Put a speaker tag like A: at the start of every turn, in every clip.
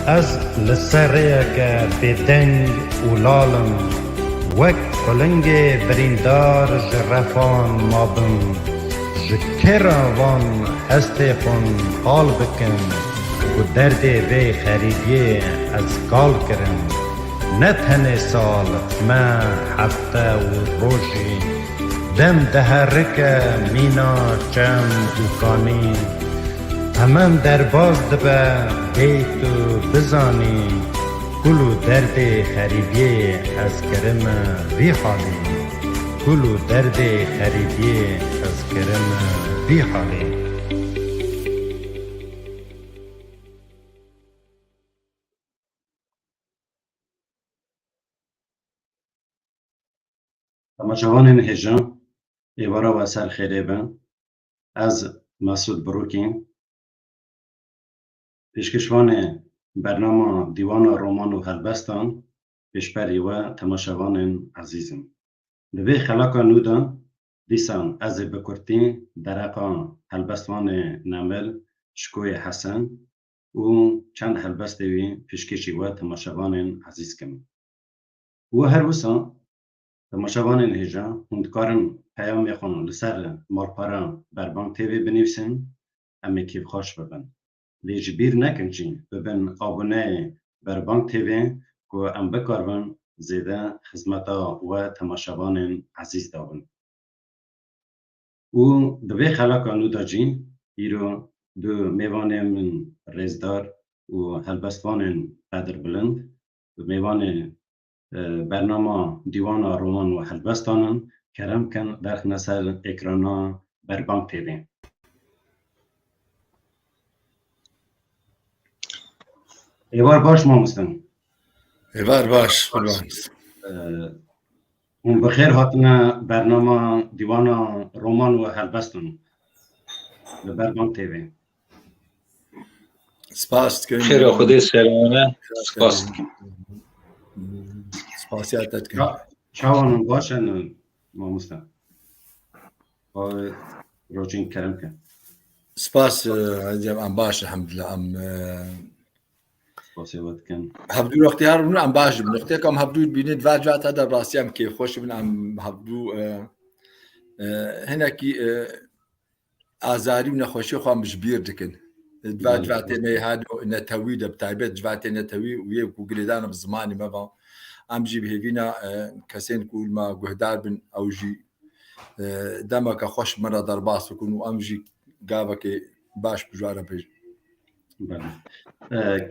A: از لسریک بدنگ اولالم وک کلنگ بریندار جرفان مابم جکراوان هسته خون حال بکن و درد وی خریدی از کال کرم نه تن سال ما هفته و روشی دم دهرک مینا چم دوکانی همان در باز دبه بیت و بزانی کلو درد خریدی از کرم وی حالی کلو درد خریدی از کرم وی حالی.
B: تماشاوان هجان ایوارا و سر خیره بن از مسعود بروکین پیشکشوان برنامه دیوان رومان و هلبستان پیشبری و تماشاوان عزیزم دوی خلاقا نودا دیسان از بکرتین درقا هلبستوان نمل شکوی حسن و چند هلبستوی پیشکشی و تماشاوان عزیز کم و هر وسا تماشاوان هجا هندکارن پیام خون لسر مارپارا بربان تیوی بنویسن امی کیف خوش ببن لیجبیر نکنچین ببن آبونه بربان تیوی که ام بکارون زیده خدمتا و تماشاوان عزیز دابن و دوی خلاقا نودا جین ایرو دو میوان من رزدار و هلبستوان قدر بلند دو میوان برنامه دیوان رومان و هلبستانن کرم کن در نسل اکرانا بربان تیوی ایوار باش ما مستن
C: ایوار باش قربان
B: اون بخیر هاتنا برنامه دیوان رومان و هلبستان بربان تیوی
C: سپاس کن
D: خیر خودی سرمانه سپاس کن
C: سپاسیاتت کن
B: چاوانون باشن ما مستن روچین کرم کن
C: سپاس عزیزم ام باش الحمدلله ام
B: سپاسیوات کن
C: هبدو اختیار من ام باش من اختیار کم هبدو بینید واجبات هذا راسیم که خوش من ام هبدو هنا کی آزاری و نخوشی خواهم مش بیر دکن واجبات می هاد نتوی دب تایبت جوات نتوی و یک وقلدان بزمانی ما با ام جی بهینا کسین کول ما جهدار بن او جی دمك خوش مرة ضرباس يكون وامجي قابك باش بجواره بيج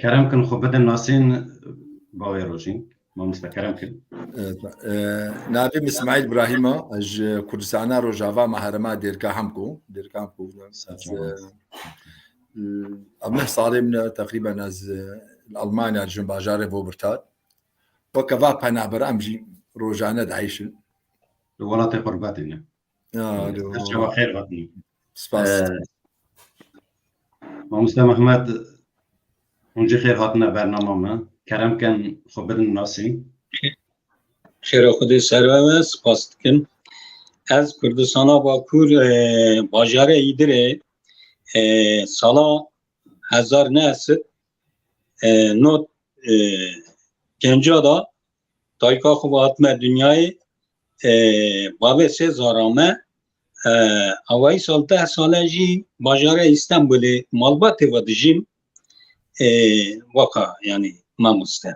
B: کرم کن خوب بدن ناسین باوی روشین ما مستکرم کن
C: نابي اسماعيل ابراهيم اج كردستان روجافا مهرما ديركا همكو ابنه صار من تقريبا از المانيا جنب جاري بوبرتات وكفا بنا برامجي روجانا دعيش
B: ولات قرباتنا شو خير غادي
C: سپاس
B: ما مستر محمد اونجا خیر هاتنا برنامه ما کرم کن خوب بدن ناسی
D: خیر خودی سرمانه سپاس کن از کردستان باکور باجار ایدره سالا 1900 نوت گنجا دا تایکا خوب آتمه دنیای بابه سه زارامه اوای سال 10 ساله جی باجار استانبول مالبات و دجیم وقا یعنی ما مستن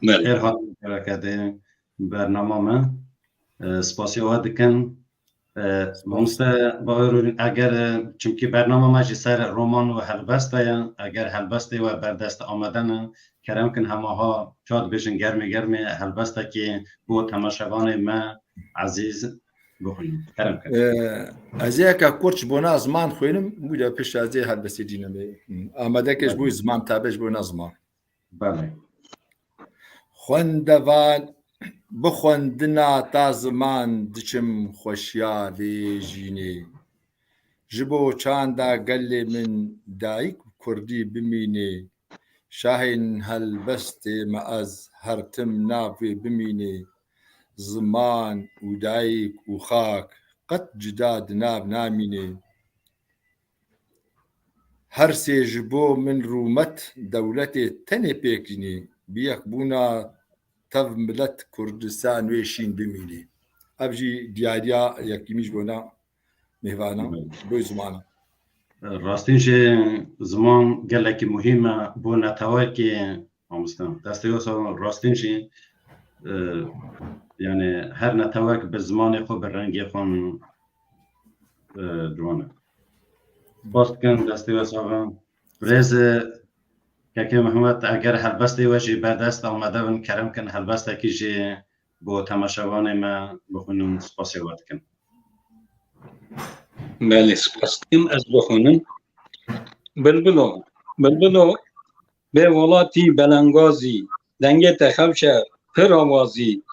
B: خیر هاتنا کرده برنامه ما سپاسیوات دکن مونسته باور اگر چونکی برنامه ما سر رومان و هلبسته اگر هلبسته و بردست آمدن کرم کن همه ها شاد بشن گرم هلبسته که با تماشاوان ما عزیز بخونیم کرم کن
C: ازی که کورچ بونا زمان خوینم بوده پیش ازی هلبسته دینم آمده کش بوی زمان تابش بونا زمان
B: بله
C: خوندوان بخوندنا تا زمان دچم خوشیالی جینی جبو چاندا گلی من دایک کردی بمینی شاهین هلبست ما از هرتم نافی بمینی زمان و دایک و خاک قد جداد ناب نامینی هەر سێژ بۆ من ڕوومەت دەولەتێ تەنێ پێکردنی بیەک بوونا تەڤ ملەت کوردستان وێشین بمینی ئەبژی دیاریا یەکیمیش بۆنا میهوانە بۆی زمانە
B: راستین جه زمان گلکی مهمه بو نتواکی آمستان دسته واسه راستین جه یعنی هر نتواک به زمان خود به رنگی خون جوانه باست کن دسته واسه برز که محمد اگر هلبسته وشی بعد دست آمده بن کرم کن هلبسته که جه با تماشاوان ما بخونم سپاسی وقت کن
D: بله سپاس دیم از بخونم بلبلو به ولاتی بلنگازی دنگه تخبشه پر آوازی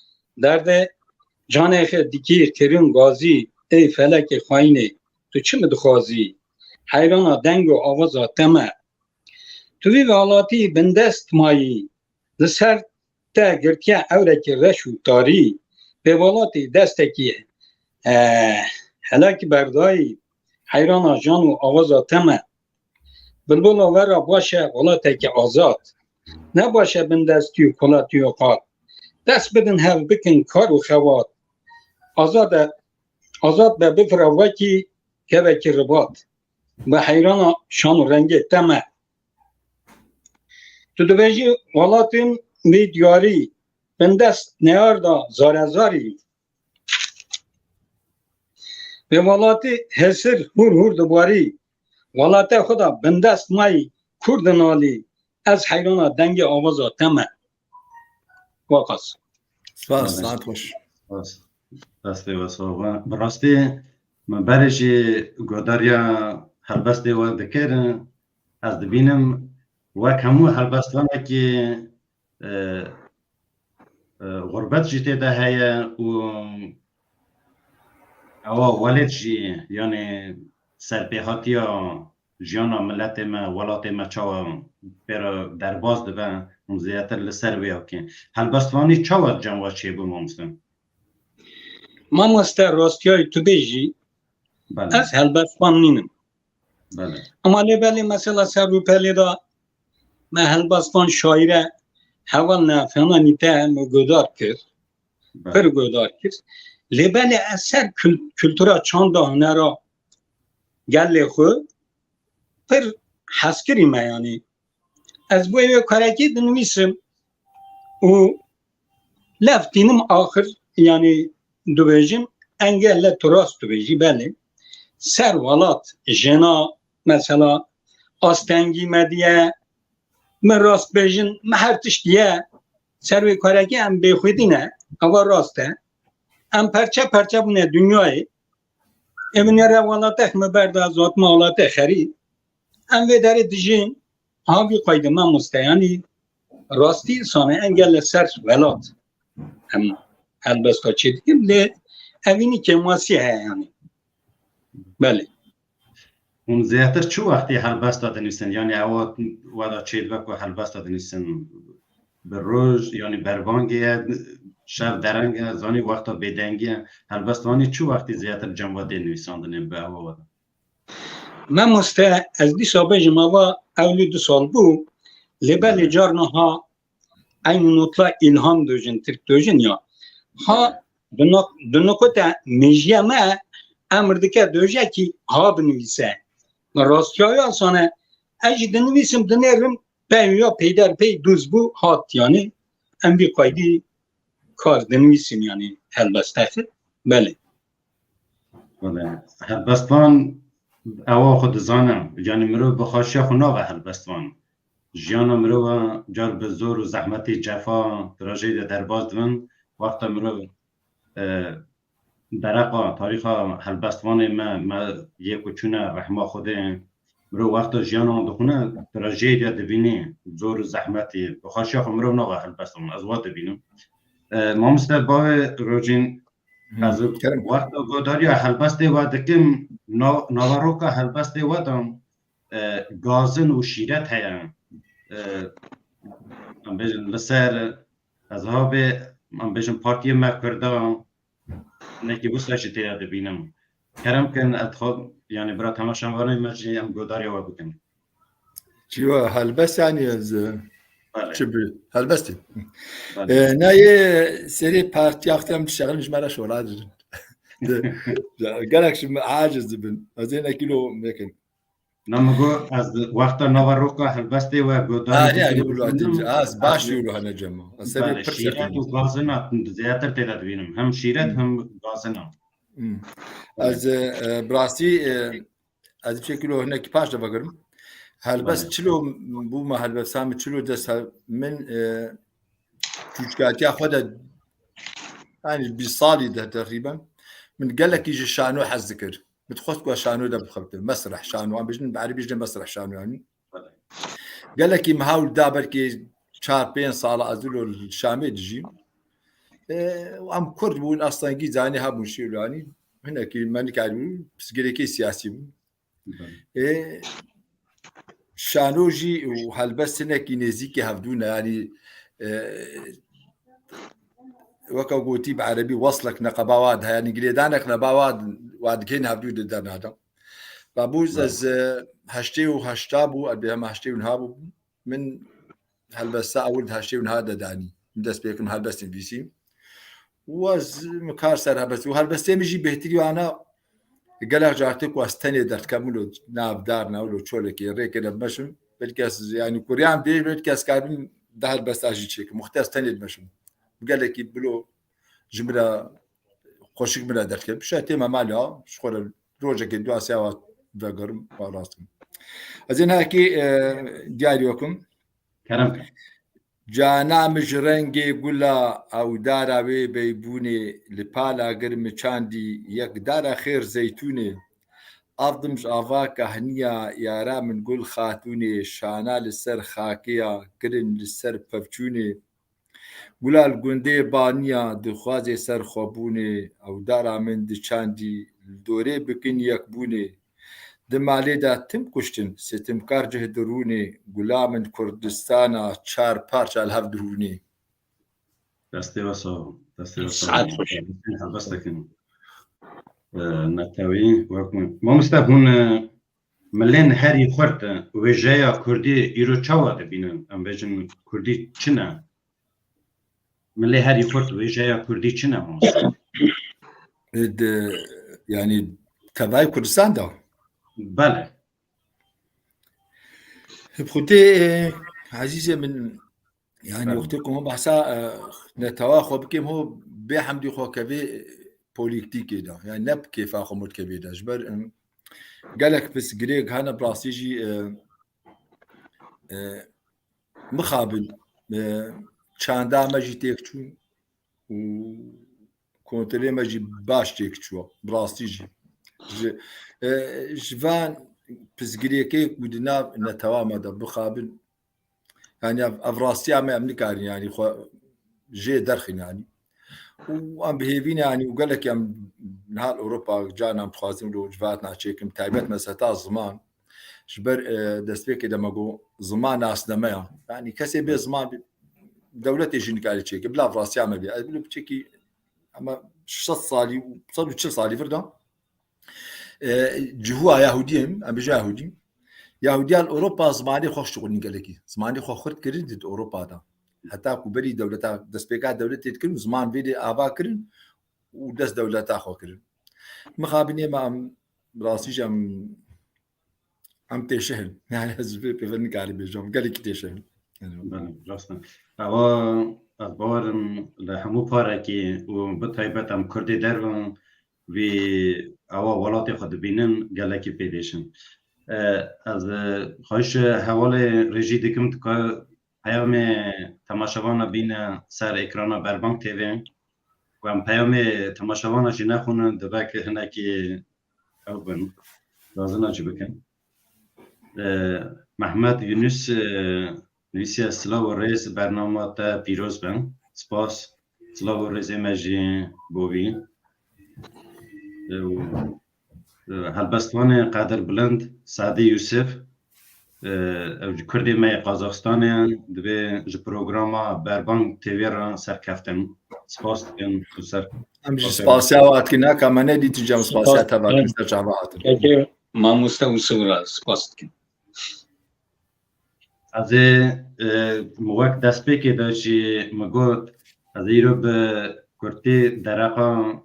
D: درد جانه خه دیکی کرین گازی ای فلک خواینه تو چی مدخوازی حیرانا دنگ و آوازا تمه توی ولاتی بندست مایی لسر تا گرتیا اورک رش و تاری به ولاتی دستکیه هلاک بردایی حیرانا جان و آوازا تمه بلبل ورا باشه ولاته که آزاد نباشه بندستی و کلاتی و قاد دست بدن هل بکن کار و خواد آزاد به بفروکی که وکی رباط به حیرانا شان و رنگ تمه تو دویجی ولاتیم می دیاری بندست نیار دا زارزاری به ولاتی حسر هور دوباری ولاته خدا بندست مای کرد نالی از حیرانا دنگ آوازا تمه واقعا
C: سپاس ساعت خوش
B: دسته واسه براستی من برشی گوداریا هلبسته و دکرن از دبینم و کمو هلبستانه که غربت جیته ده هیا و او ولد جی یعنی سرپیهاتی ها جیانا ملت ما ولات ما چاوا پر در باز دبن زیاتر لسر بیا که هلبستوانی چاوا جمعا چی بو مامستن
D: ما مستر راستیای تو بیجی
B: بله
D: از هلبستوان نینم
B: بله
D: اما لبالی مثلا سر رو پلی دا ما هلبستوان شاعره حوال نه فنانیته هم گودار کرد پر گودار کرد لبالی اثر کلتورا چند هنرا گل خود پر حسکری ما یعنی از بوی کارکی دنویسم و لفتینم آخر یعنی دوبیجیم انگل تراست دوبیجی بله سر ولات جنا مثلا آستنگی مدیه من راست بیجن مهرتش دیه سروی کارکی هم بیخویدی نه اما راسته هم پرچه بونه دنیای امن یاره ولاتک مبرده از ذات مالات خرید هم وی داره دیجین هاوی قایده من مستیانی راستی سانه انگل سر ولات هم هلبستا چی دیگه لی اوینی که ماسی های یعنی بله
B: اون زیاتر چو وقتی هلبست داده نیستن یعنی اوات ودا چید وقت هلبست داده نیستن به روز یعنی بربانگی شب درنگ زانی وقتا بدنگی هلبستوانی چو وقتی زیاتر جنباده نویساندن به اوات
D: من مسته از دی سابه جمعه اولی 2 سال بو لبل جارنا ها این نطلا الهام دوجن ترک دوجن یا ها دنکوت میجیه ما امردکه دوجه کی ها بنویسه من راستی های آسانه اجی دنویسم دنیرم یا پیدر پی دوز بو هات یعنی ام بی قایدی کار دنویسیم یعنی هلبسته بله
B: بله هلبستان اوا خود زانم یعنی مرو بخاشی خونا و هلبستان جیانا مرو جار به زور و زحمتی جفا دراجه در باز دون وقت مرو درقا تاریخ هلبستوان ما یک و چونه رحمه خوده مرو وقت جیانا دخونه دراجه دیا دبینی زور و زحمتی بخاشی خو مرو نوا هلبستوان از وقت دبینم ما مستر با روجین از وقت گوداری هلبسته و دکم نواروکا هلبسته و دم گازن و شیرت هیا من بیشتر لسر از ها به من بیشتر پارتی مکرده نکی بوسش تیره دبینم کرم کن ادخاب یعنی برای تماشاوانه مجی هم گوداری و بکن
C: شو هلبس يعني
B: بله
C: شبه هلبستي
B: بله
C: ناي سري بارتي اختم تشتغل مش مرة شو راجل قالك شو عاجز بن زين كيلو ممكن
B: نمگو از وقت نواروکا هلبسته و گوداری
C: يعني
B: که
C: بالوقت از باش يقولوا هنا جمع سري
B: بله شیرت و گازنا زیادتر تعداد بینم هم شیرت هم گازنا
C: از براسي از بشكله هنا كيفاش ده بقرم هلبس تشلو بو ما هلبس سام تشلو دس من تشكاتي اخذ يعني بصالي ده تقريبا من قال لك يجي شانو حذكر بتخص شانو ده بخبط مسرح شانو عم بيجن بعربي بيجن مسرح شانو يعني قال لك مهاول دابر كي شهر بين صالة ازلو الشامي تجي وعم كرد بون اصلا جي زاني هابون شيء يعني هنا كي ماني كارو بس قال لك سياسي شانوجي وهلبس هنا كي نزيكي هفدونا يعني وكا قوتي بعربي وصلك نقباواد يعني قليدانك نقباواد وادكين هبدو ددان هذا بابوز از هشتي وهشتابو ادبهم هشتي ونهابو من هلبس اول هشتي ونهادا داني دس بيكم هلبس بي سي وز مكار سر بس وهلبس يجي بهتري وانا قال جارتك واستني درت كملوا ناب دارنا ولو تشولك ريك انا بمشم بالكاس يعني كوريان بيج بالكاس كابين ده بس اجي تشيك مختار استني بمشم قال لك بلو جمله خوشك بلا درت كب شاتي ما مالها شغل روجك دوا سوا دغر راسكم ازين هاكي دياريكم
B: کرم
C: جانا مجرنگي قولا او دارا بي بيبوني لپالا گرم چاندي يك دارا خير زيتوني افضمش افاكا هنيا يارا من قول خاتوني شانا لسر خاكيا قرن لسر پفچوني قولا الگنده بانيا دخوازي سر خوبوني او دارا من دي چاندي دوري بكن يكبوني دمالي دا تم کشتن ستمکار جه درونی غلام کردستان چار پارچ الهف درونی
B: دسته واسا
D: سعد خوش.
B: هلبستكن نتاوی وکم ما مستهون ملين هری خورد وجایا کردی ایرو چاوا دبینن ام بجن کردی چنه ملي هری خورد وجایا کردی چنه ما
C: يعني تبعي كردستان ده
B: بله
C: بخوتي عزيزة من يعني وقتكم هم بحسا نتواخو بكم هو بحمدي خو كبي بوليتيكي ده يعني نبكي فاخو مد كبي ده جبر قالك بس جريك هنا براسيجي مخابل چاندا ماجي تيكتشو و كونتري ماجي باش تيكتشو براسيجي جفان بسقريكي ودنا نتوامى ده بخابل يعني افراسيا ما امنكار يعني خو جي درخن يعني وام بهيفين يعني وقال لك يا نهار اوروبا جانا مخازن له جفاتنا تشيكم تايبت مساتا زمان جبر دستبيك اذا ما جو زمان ناس دمايا يعني كسي بي زمان دولتي جين قال تشيك بلا افراسيا ما بي بتشيكي اما 6 صالي وصلوا 6 صالي فردا جهوا يهوديين ام بجا يهوديان اوروبا زماني خوش شغل نقلكي زماني خو خرت كريدت اوروبا دا حتى كبري دولتا دسبيكا دولتي تكن زمان فيدي ابا كرن ودس دولتا خو كرن مخابني ما راسي جام ام تشهل يعني حزبي بفنك عربي جام قال لك تشهل
B: بله راستن اوا اخبارم لهمو پارکی و بتایبت هم کردی درون وی اوا ولات خود بینن گلکی پیدشن از خواهش حوال رژی دکم که پیام تماشاوان بین سر اکران بربانک تیوی و هم پیام تماشاوان جی نخونن دبا که هنکی او بن لازم نجی بکن محمد یونس نویسی سلاو و ریز برنامه تا پیروز بن سپاس سلاو و ریز مجی بوی هلبستوان قادر بلند سعدی یوسف کردی می قازاقستان دوی جو پروگراما بربانک تیوی را سرکفتن سپاس کن سر
C: امش سپاسیات کنا کامنه دی تجام سپاسیات تبارک سر جوابات
D: که ما مستوسورا سپاس کن
B: از موقع دست به که داشتی مگود از ایرو به کرتی درقا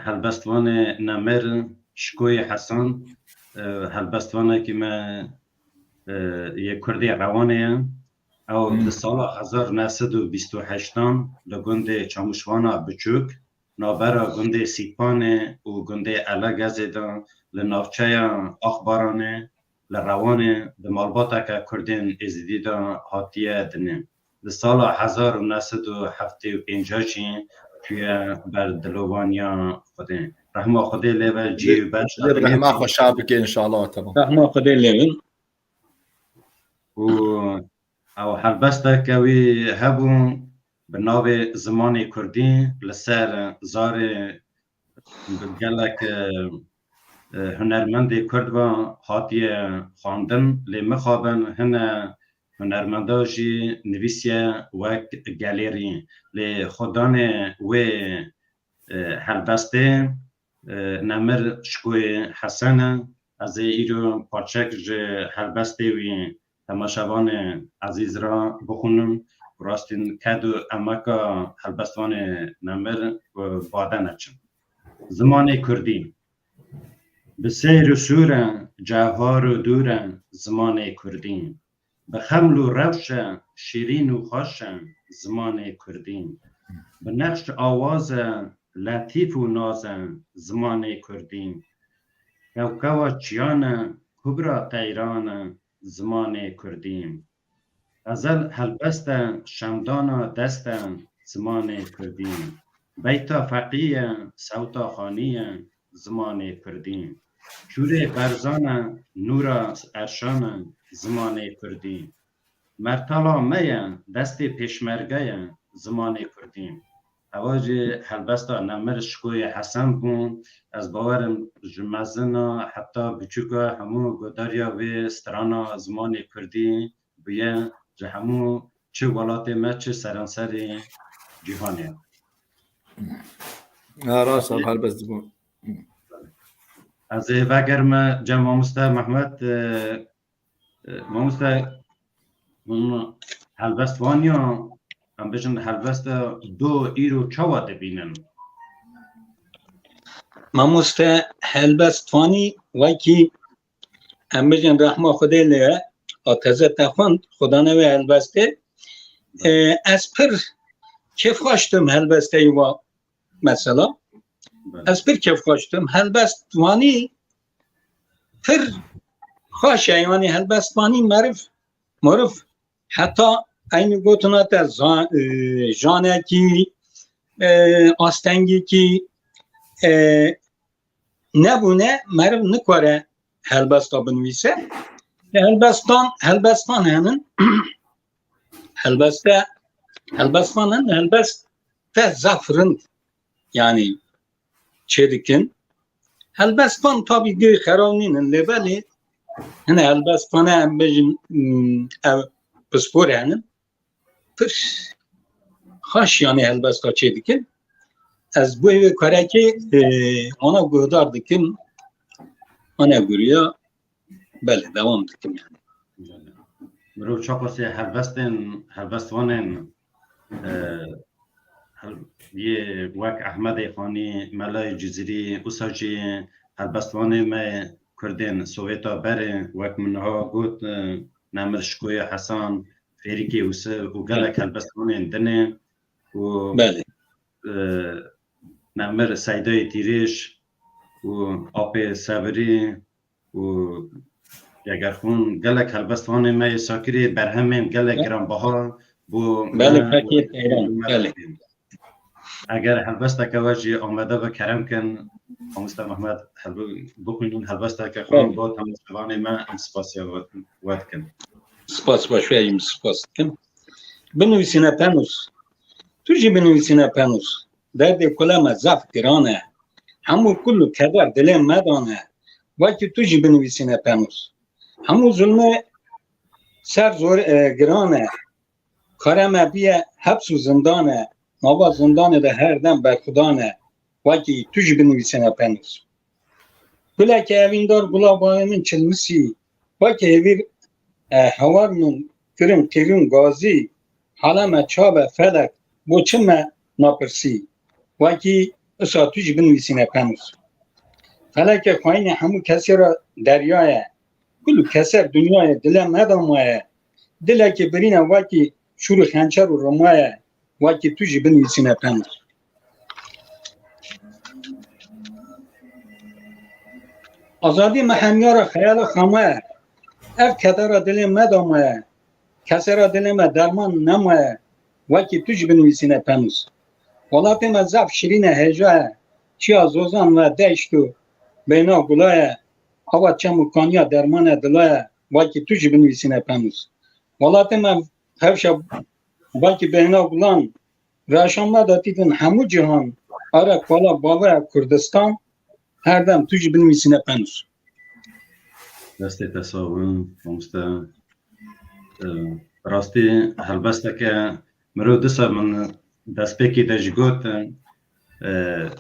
B: هلبستوان نمر شکوی حسن هلبستوانه که من یک کردی روانه او در سال 1928 لگنده چاموشوانا بچوک نابرا گنده سیپانه و گنده علگزه دا لنافچه اخبارانه لروانه در مالباتا که کردین ازدی دا حاتیه دنه در سال 1975 توی بر دلوانیا خوده رحمه خوده لیوه جیو بچ
C: رحمه خو شعبك ان شاء الله تمام
D: رحمه خدا لیون
B: و او هلبسته کوي هبو بناو زمان کردی لسر زار گلک هنرمند کرد و حاتی خواندن لی مخابن هنه هنرمنداجی نویسیه و گالری لی خودان و هلبسته نمر شکوی حسن از ایرو پارچک هلبسته وی تماشاوان عزیز را بخونم راستین کدو امکا هلبستوان نمر و بادن اچم زمان کردی به سیر و سور جوهار و دور زمان کردی به خمل و روش شیرین و خوش زمان کردی به نقش آواز لطیف و ناز زمان کردی کوکوا چیان کبرا تیران زمان کردیم ازل هلبست شمدان دست زمان کردیم بیتا فقیه سوتا خانی زمان کردیم شور برزان نور ارشان زمان کردیم مرتلا میه دست پیشمرگه زمان کردیم اواج هلبستا نمر شکوی حسن بون از باورم جمزنا حتی بچوکا همو گداریا و سترانا زمان کردی بیه جه همو چه ولات ما چه سرانسر جهانه
C: راست هلبست بون
B: از وگرم جمع ماموستا محمد ماموستا هلبست وانیا هم بشن هلبست دو ایرو چوا دبینن
D: ماموست هلبستوانی وکی هم بجن رحمه خدا لیه آتزه تخوند خدا نوی هلبسته از پر کف خواشتم هلبسته و مثلا از پر کف خواشتم هلبستوانی پر خوشه یعنی هلبستوانی معرف حتی این گوتنا تا جانه کی آستنگی کی نبونه معرف نکاره هلبستا بنویسه هلبستان هنن هلبست زفرن yani çedikin هلبستان tabi گی خرانین لبلی هنه هلبستان هم بجن پسپور هنن پر خوش yani هلبستا çedikin از بوی کاره که ona گهدار dikim ona گویا بله دوام dikim yani
B: مرو چاقوسی هلبستوانن یه وک احمد خانی ملای جزیری اوساجی هلبستوانه ما کردن سوویتا بره وک منها گوت نمرشکوی حسن فریکی اوسه و گلک هلبستوانه دنه و
D: بله
B: نمر سیدای تیریش و آب سوری و یگرخون گلک هلبستوانه ما ساکری برهمین گلک گرانبها بو
D: بله پاکیت ایران بله
B: اگر هلبسته که واجی آمده و کرم کن آموستا محمد بکنون هلبسته که خون با تماشاوان من سپاسی وقت کن
D: سپاس باشویم سپاس کن بنویسینه پنوس توجی بنویسینه پنوس درد کلام زفت گرانه همو کلو کدر دلم مدانه وقتی توجی بنویسینه پنوس همو ظلم سر زور گرانه کارم بیه حبس و زندانه نوا زندانه ده هر دم برخدانه وکی توش بنویسنه پنوس بله که اوین دار گلا با من چلمسی وکی اویر هوارمون کرم تیرون گازی حالا ما چابه فلک بو چمه ناپرسی وکی اساتوش بنویسینه پنوس فلک خواهین همو کسی را دریایه کلو کسر دنیای دل مدامه دل که برینه وکی شور خنچر و رمایه وکی توش بنویسینه پنوس آزادی محمیار خیال خامه اف کدر دل مدامه کسی را دل ما درمان نمایه وکی توش بنویسینه پنوس ولات ما زف شیرین هجاه چی آزوزان و دشتو بینا گلایه هوا چمو کانیا درمان دلایه وکی توش بنویسینه پنوس ولات ما هفشه وکی بینا گلان راشانما داتیدن همو جهان آره کالا باور کردستان هر دم توش بنویسینه پنوس
B: دستی تصاون مامستا راستی هلبسته که مرو دسا من دست پیکی دجگوت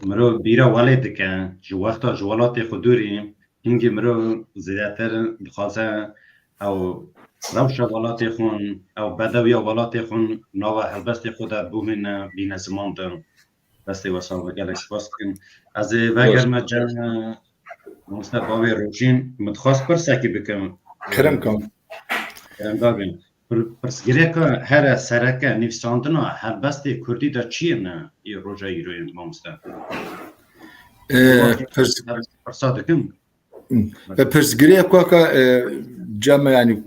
B: مرو بیرا والد که جو وقتا جوالات خودوری هنگی مرو زیادتر بخواسته او روش والات خون او بدوی والات خون ناو هلبست خود بومین بین زمان دارم دستی واسه و گلکس باست کن از وگر مجان مصطفی روشین متخواست پرسکی بکم
C: کرم کن
B: کرم داریم پرسگیره که هر سرکه نویساندن هلبست کردی دا چیه نه ای روژه ایروی مامسته پرسادکم
C: پرسگیره که جمع یعنی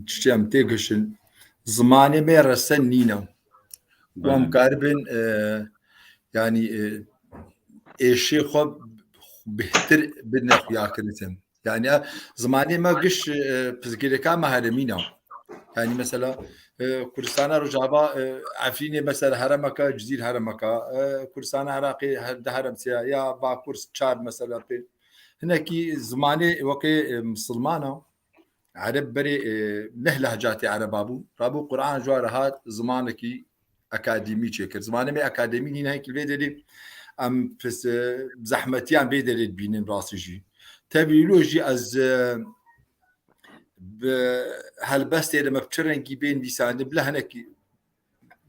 C: چیم تیگشن زمانی می رسن نینم و هم کاربین یعنی ایشی خوب بهتر بدنا خویا کنیم یعنی زمانی ما گش پرسگیره که مهرمینم يعني مثلا كردستان رجابا عفريني مثلا هرمكا جزير هرمكا كردستان عراقي هرم سيا يا باكورس تشاد مثلا بين هناكي زماني وكي مسلمانه عرب بري نه لهجاتي عربابو رابو قران جوارهات زمانكي اكاديمي تشكر زماني مي اكاديمي هنا هيك الفيديو ام بس زحمتيان بيدل بينن راسجي تبيولوجي از هالبست لما بتشرنجي بين بيساند بلا هناك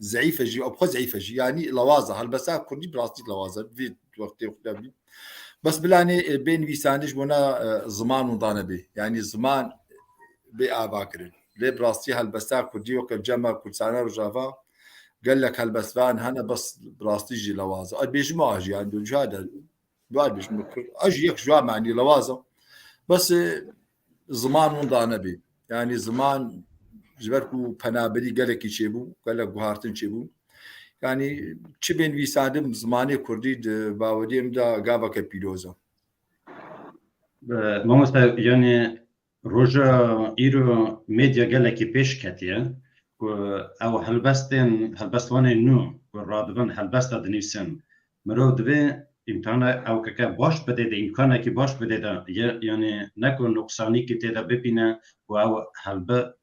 C: ضعيفه جي او ضعيفه جي يعني لوازه هالبسا كردي براستي لوازه في وقت قدامي بس بلاني بين بيساندش بنا زمان وضانا به يعني زمان بأباكر لي براستي هالبسا كردي وقت جمع كردستان رجافا قال لك هالبسفان هنا بس براستي جي لوازه بيجمع اجي عنده جاده بعد بيش اجي يك جوا معني لوازه بس زمان وضعنا به يعني زمان جبركو پنابري قالك يشيبو قالك بهارتن شيبو يعني چه بين ويسادم زماني كردي باوديم دا غاوا كبيروزا
B: مامستا يعني روجا ايرو ميديا قالك بيش كاتيه او هلبستوان نو رادبن هلبستا دنيسن مرو دبي امتحان او که باش بده ده امکانه که باش بده ده یعنی نکن نقصانی که تیدا ببینه و او حلبه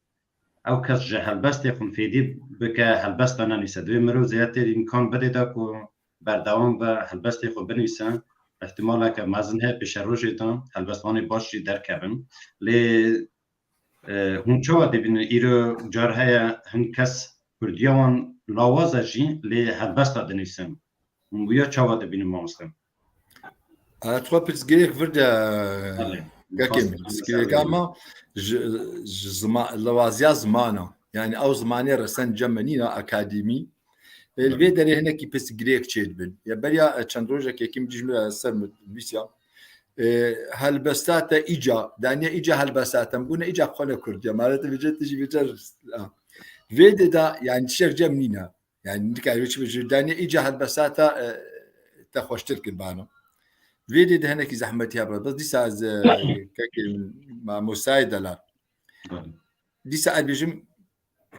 B: او کس جه هلبست خون فیدی بکه هلبست ننویسه دوی مرو زیادتر امکان بده ده که بردوام به هلبست خود بنویسه احتمالا که مزنه پیش روشی دان هلبستوانی باشی در کبن لی هون چوا ده بینه ایرو جارهای هن کس کردیوان لاوازه جی لی هلبست دنویسن ويا تشاوات بين الموسم
C: تخوا بتسجيلك فردا كاكيم بتسجيلك اما زمان لوازيا زمانه يعني او زماني رسن جمنينا اكاديمي الفيدري هنا كي بتسجيلك تشيدبن يا بريا تشاندروجا كيم جمله سر بيسيا هالبساتا اجا دانيا اجا هالبساتا بقولنا اجا خونه كرديا معناته بجد تجي بتر فيديو دا يعني شيخ جمنينا يعني نكايش بجدانية إجا هالبساطة تخوش تركن بانا فيديو ده هناك زحمتها بس دي ساعة كاكي مع مساعدة لا دي ساعة بيجم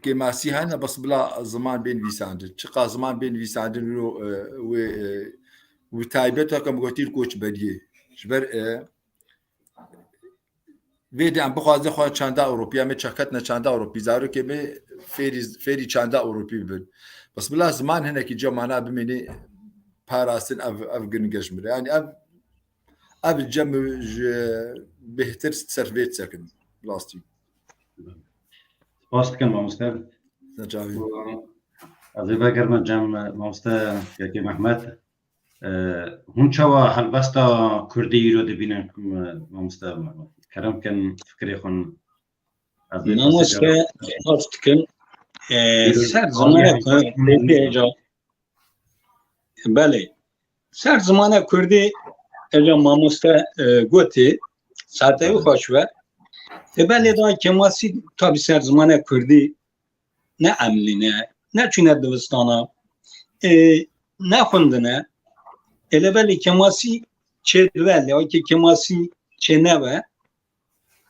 C: كي ماسي هنا بس بلا زمان بين فيساندن شقا زمان بين فيساندن و وتايبتها كم قلت الكوتش بديه شبر فيديو عم بخوازه خو چاندا اوروبيا مي چكتنا چاندا اوروبي زارو كي مي فيري چاندا اوروبي بن بس بلا زمان هنا كي جو معنا بمني باراسن اف جنجشمر يعني اف الجم بهتر سيرفيت سكن بلاستيك
B: سپاس دکن مامۆستا
C: نجاوی
B: از این بگرم جمع مامۆستا یکی محمد هون چاوا هەلبەستا کوردی رو دبینن مامۆستا کرم کن فکری خون
D: مامۆستا سپاس دکن سر زمانه کوردی اجا بله سر زمانه کوردی اجا مامۆستا گوتی ساعته خوش و بله دا کماسی تابی سر زمانه کوردی نه عملی نه چونه دوستانا نه خوندنه اله بله کماسی چه دوله ها که کماسی چه نوه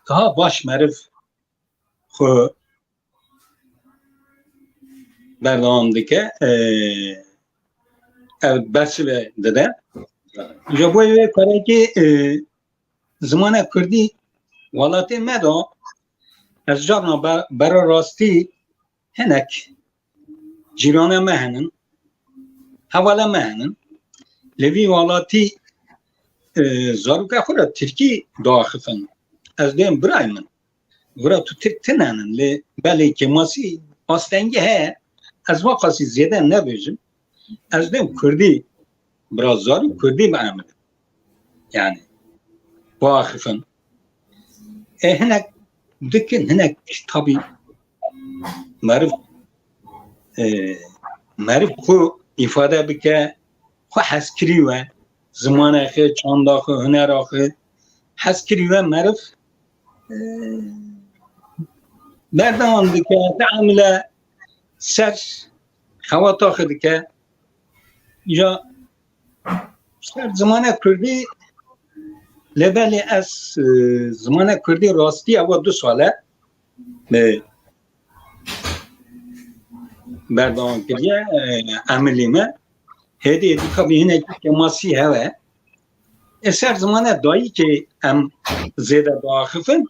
D: ها باش معرف خو بردام دکه بس داده جوابی کاری که زمان کردی ولاتی مدا از جارنا برای راستی هنک جیرانه مهنن حواله مهنن لوی والاتی زاروکه خورا ترکی داخفن از دیم برای من ورا تو ترک تنانن بله که ماسی آستنگه ها از ما خاصی زیده نبیجم از دیم کردی برا زارو کردی بعمل yani واقفا هناك دكن هناك طبي معرف خو ifade بك خو حس كريوه زمان اخي چاند اخي هنر اخي حس كريوه معرف بردان دك تعمل سر خوات اخي دك یا سر زمان کردی لبلی از زمان کردی راستی اول 2 ساله به بردان کردیه عملیمه هدی کابی هنه که ماسی هوا سر زمان دایی که ام زیده داخفن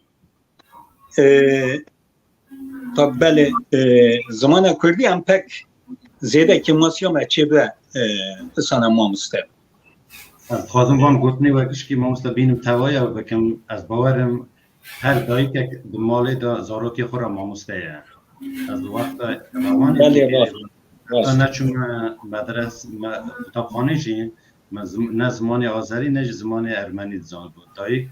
D: تا بله زمان کردی ام پک زیده که ماسی هم چه به سانم ما مستر
B: خواهدم وان گوتنی و کشکی مامۆستا بینم توایا بکم از باورم هر دایی که مالی دا زاروکی خورا مامۆستایه از وقت روانی
D: بله راست
B: نچون مدرس کتابخانه جین نه زمان آذری نه زمان ارمنی زان بود دایی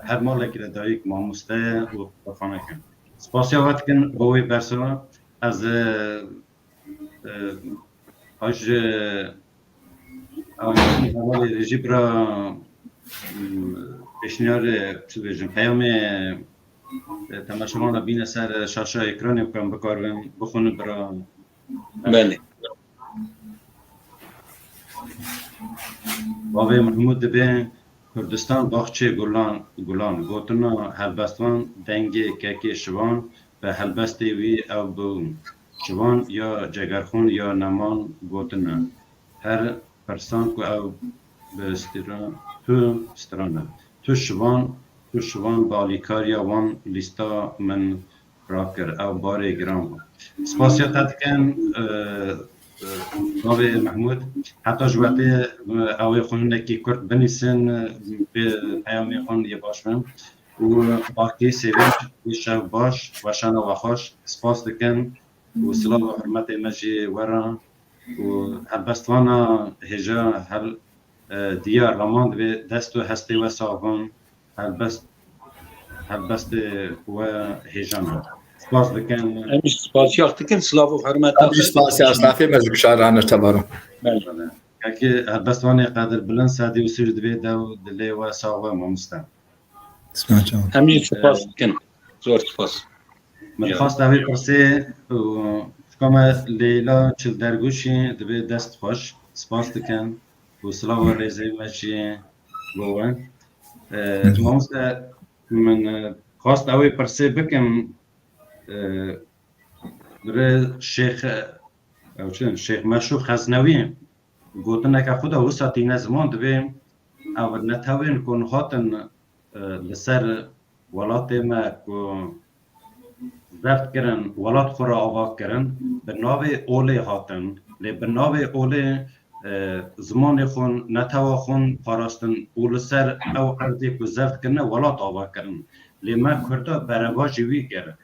B: هر مالی که دایی مامۆستا و کتابخانه کن سپاسیا وقت کن باوی برسا از هاش اولی رژی برا پیشنیار چو بجم پیام تماشامان بین سر شاشه اکرانی بکنم بکارم بخونم برا
D: بله
B: باوی محمود دبه کردستان باخچه گلان گوتنا هلبستوان دنگ ککی شوان به هلبستی وی او بون شوان یا جگرخون یا نمان گوتنا هر پرسان که او به سترانه تو شوان بالیکاریا وان لیستا من را کر او بار گرام بود سپاسیا تدکن ناوی محمود حتی جواتی اوی خونونه که کرد بنیسن به پیامی خون یه باش من و باقی سیویج ویشه باش و شانا و خوش سپاس دکن و سلام و حرمت مجی وران و هلبستوانا هجا هل دیار رماند به دست و هستی و صابون هلبست و هجانا سپاس دکن
D: همیشه سپاس یاختکن سلاف و حرمت
C: سپاس اصنافی مزگ شارانه تبارم
B: که هلبستوانی قدر بلند سادی و سجد به دو دلی و صاغه مامۆستا
D: همیشه سپاس دکن زور سپاس
B: من خواست اوی پرسه کما لیلا چل درگوشی دبی دست خوش سپاس دکن و سلام و ریزه مجی گوه مامۆستا من خواست اوی پرسه بکم بره شیخ مشروق خزنوی گوتنه که خدا وسطی نزمان دبیم او نتوین کن خاطن لسر ولات ما که ضبط کرن ولات خورا آغاز کرن به ناو اولی خاطن لی به ناو اولی زمان خون نتوا خون پاراستن اول سر او ارزی که ضبط کرن ولات آغاز کرن لی ما کرده بروا جوی کرد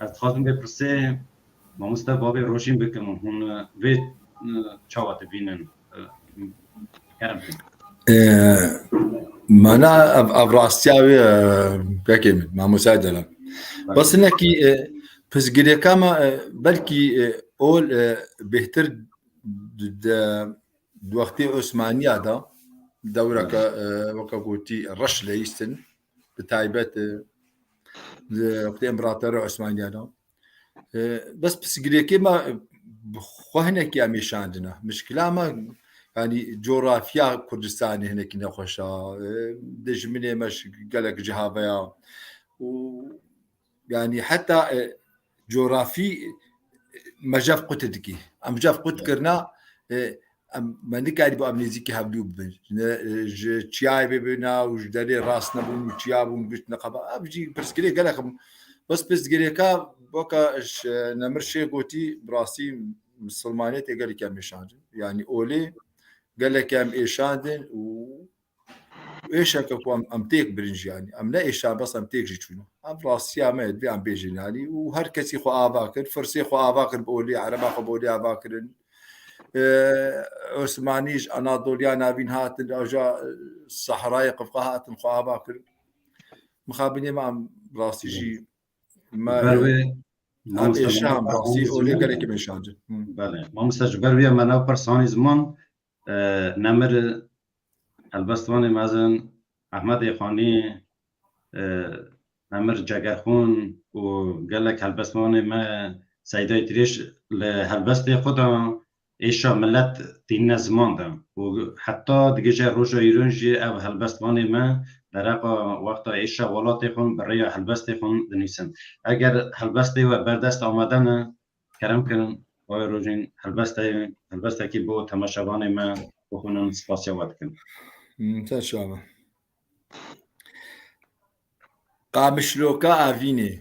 B: از خواستم بپرسه مامۆستا بابێ ڕۆژین بکەم هون وێ چاواتە بینن کەرم کن
C: مانا ئەڤڕاستیاوێ پێکێ من مامۆسای دەڵم بەسنێکی پزگیرەکەمە بەلکی ئۆل بهتر دووەختی عوسمانیادا دەورەکە وەکە گوتی ڕەش لەیستن بتایبەت وەختی ئەمپراتۆرە عوسمانیادا بەس پسگیرێکێمە خۆ هەنێکی ئەمیشاندنە مشکلامە ینی جۆرافیا کوردستانی هەنێکی نەخۆشە دژمنێمەش گەلێک جیهاڤەیە و ینی حتا جۆرافی مەژەف قوتتکی ئەم جەف قوتکردنا مەندکاری بۆ ئەم نێزیکی هەبدوو ببن چیای ببێنا و دەرێ ڕاست نەبوون و چیا بوون گشت نەقەبە ئەبژی پرسگرێ گەلەکەم بەس پرسگرێکە بۆکە نەمر شێ گوتی بڕاستی مسلمانێت گەلێکیان مێشاندن ینی ئۆلێ گەلێکیان ئێشاندن و ئێشەکە ئەم تێک برنجیانی ئەم نە ئێشا بەس ئەم تێکژی چوونە ئەم ڕاستیامەیە بێ ئەم بێژینانی و هەر کەسی خۆ ئاوا کرد فرسێ خۆ ئاوا کرد بۆ ئۆلی عەرەبا خۆ بۆ ئۆلی ئاواکردن عوسمانیش ئەنادۆلیا نابین هاتن ئەوژا سەحرای قفقا هاتن خۆ ئاوا کرد مخابنێمە ئەم ڕاستیژی ئێشام ڕاستی ئۆلێ گەلێکی مێشاندن
B: مامۆستا ji ber vê me nav persanî ziman nemir helbestvanê mezin Ehmedê Xanî nemir cegerxûn û gelek helbestvanê me Seydayê Tirêş li helbestê xwe de êşa millet tîne ziman de û heta digêje roja îrûn jî ev helbestvanê me dereqa wexta êşa welatê xwe bi rêya helbestê xwe dinîsin eger helbestê we berdest amade ne kerem kirin وای روزین helbestekî bo temaşevanê me bixwînin spasiya we dikin.
C: تشابه قامشلۆکە ئاڤینێ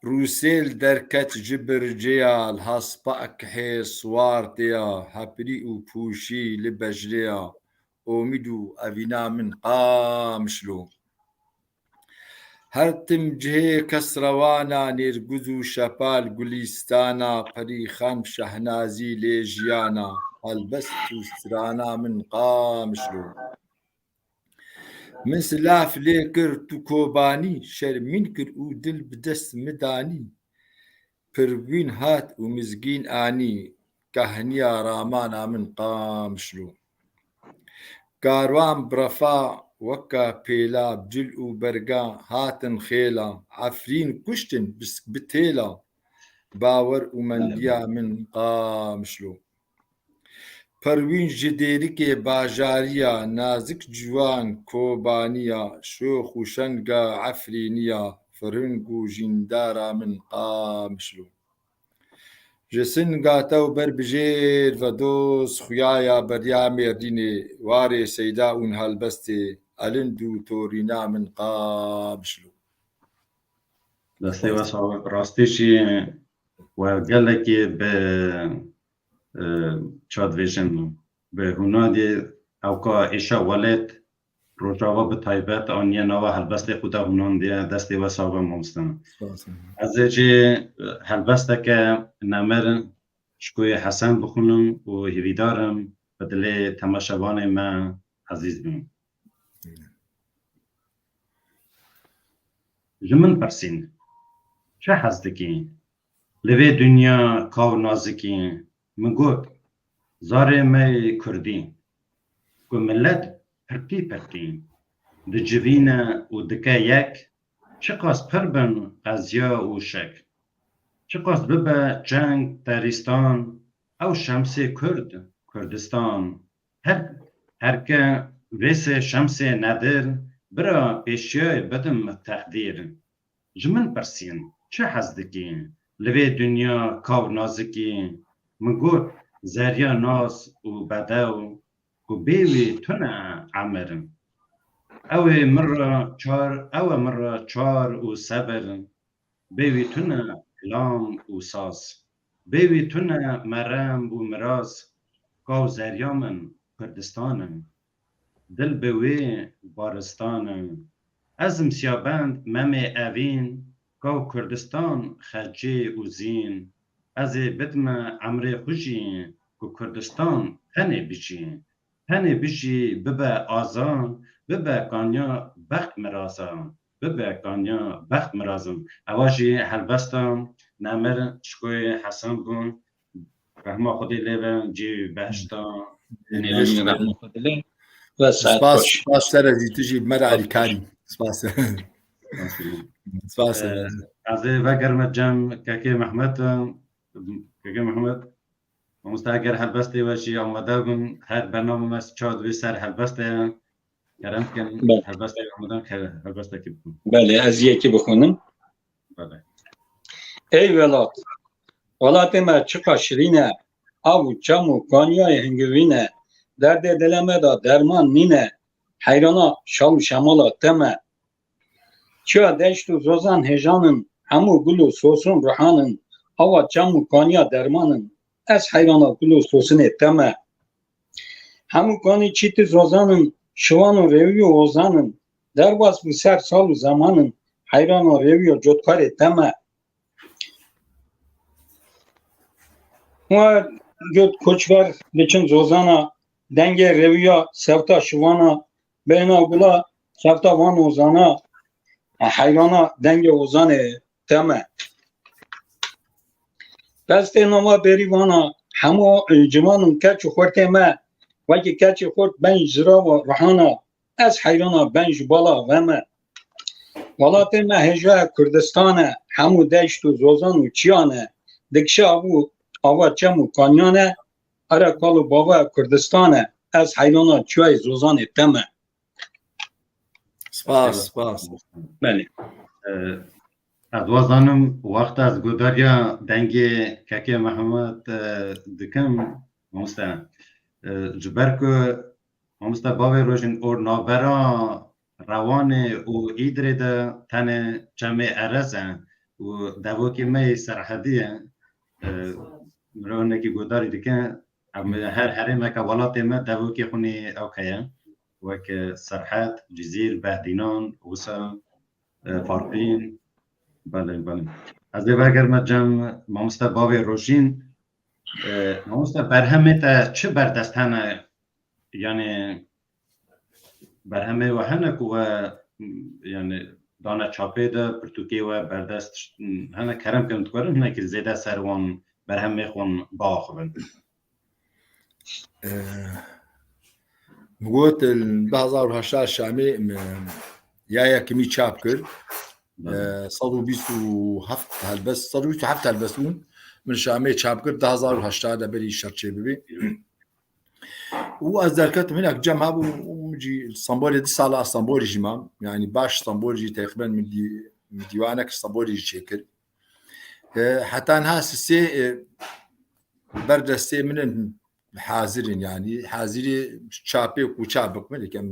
C: رووسێل دەرکەت ji bircêya li hespa ekihê swar têya hepirî û pûşî li bejrêya omîd û evîna min qamişlo her tim cihê kesrewana nêrgûz û şepal gulîstana perîxan şehnazî lê jiyana helbest û strana min qamişlo min silaf lê kir tu kobanî şermîn kir û dil bi dest midanî pirwîn hat û mizgîn anî kahniya ramana min qamişlo karwan birefa weka pêla cil û berga hatin xêla efrîn kuştin bi têla bawer û mendiya min qamişlo perwîn ji dêrikê bajariya nazik ciwan kobaniya şox û şenga efrîniya firhing û jîndara min qamişlo ji singa tew berbijêr vedost xuyaya beriya mêrdînê warê seyda û helbestê elind û torîna min qamişlo
B: Destê we rastî jî we gelekî bi çadvêjin bi hunadê ew ka êşa welêt rojava bi taybet aniye nava helbestê xwe de hunandiye destê we sava mamosta ez ê jî helbesteke nemir ji ku yê hesen bixwînim û hêvîdarim bi dilê temaşevanê me ezîz bim ji min pirsîn çi hez dikî li vê dunya kav nazikî min got zarê me Kurdî ku millet pirtî pirtî dicivîne û dike yek çi qas pir bin qeziya û şek çi qas bibe ceng terîstan ew şemsê Kurd Kurdistan herke vêsê şemsê nedir bira pêşiyayê bidim tehdîr ji min pirsîn çi hez dikî li vê dunya kav nazikî min got zeriya nas û bedew ku bêwî tune emir ew ê min ra çar û sebir bêwî tune lam û saz bêwî tune merem û miraz kav zeriya min Kurdistanim dil bi wê baristanim از مسیابند مم اوین کو کردستان خجی و زین از بدم عمر خوشی کو کردستان هنه بجی ببه آزان ببه کانیا بخت مرازم ببه کانیا بخت مرازم اواجی هلبستان نمر شکوی حسن بون رحمه خودی لیبن جی بهشتان
D: آمین رحمه خدا له و ساعت باش
C: سپاس سر از تجی مرا علی کاری سپاس سپاس
B: از وگر جمع که محمد مستاجر هلبسته وشی آمده بون هر برنامه مست چاد وی سر هلبسته کردم که هلبسته آمدن که هلبسته کی بکن
D: بله از یکی بخونم
B: بله
D: ای ولات ما چقا شرینه آو چمو کانیای هنگوینه درد دلمه دا درمان نینه حیرانا شال شمالا تمه چیا دشت و زوزان هجانن همو گلو سوسون روحانن آوا چمو کانیا درمانن از حیرانا گلو سوسنه تمه همو کانی چیت زوزانن شوان و روی و اوزانن درواز بو سر سال و زمانن حیرانا روی و جدکار تمه و گوت کوچور بچن زوزانا دنگ رویا سفتا شوانا بینا گلا سفتا وان اوزانا حیرانا دنگ اوزانه تمه دست نما بری وانا همو جمانم کچ خورته ما وکی کچ خورت بنج زرا و رحانا از حیرانا بنج بالا ومه ولات ما هجا کردستانه همو دشت و زوزان و چیانه دکشه آوا چمو کانیانه اره کالو بابا کردستانه از حیرانا چوی زوزان تمه
C: سپاس
D: بله
B: از وزانم وقت از گوداریا دنگ که محمد دکم مستا جبر که مستا باوی روشن اور نابرا روان او ایدره ده تن چمه ارزه و دوو که می سرحدیه مرونه که گوداری دکن هر حریم که ولات ما دوو که خونی اوکیه وک سرحد جزیر بهدینان وسا فارقین بله از دیگر مجمع مامستا باوی روشین مامستا برهمه تا چه بردستانه یعنی برهمه و هنک و یعنی دانه چاپه ده پرتوکی و بردست هنک کرم کنند کنند هنک زیده سروان برهمه خون باخوند
C: مقوت البازار هشتاد شامي يا كمية شاب كر صاروا بيسو هفت هالبس صاروا بيسو هفت هالبسون من شامي شاب كر 2008 بري شرشي ببي وأذكرت منك جمع ومجي اسطنبول دي صار اسطنبول جمام يعني باش اسطنبول جي تقريبا من ديوانك اسطنبول جي شكل حتى انها سي بردستي من حاضرين يعني حاضري شابي وشابك ملك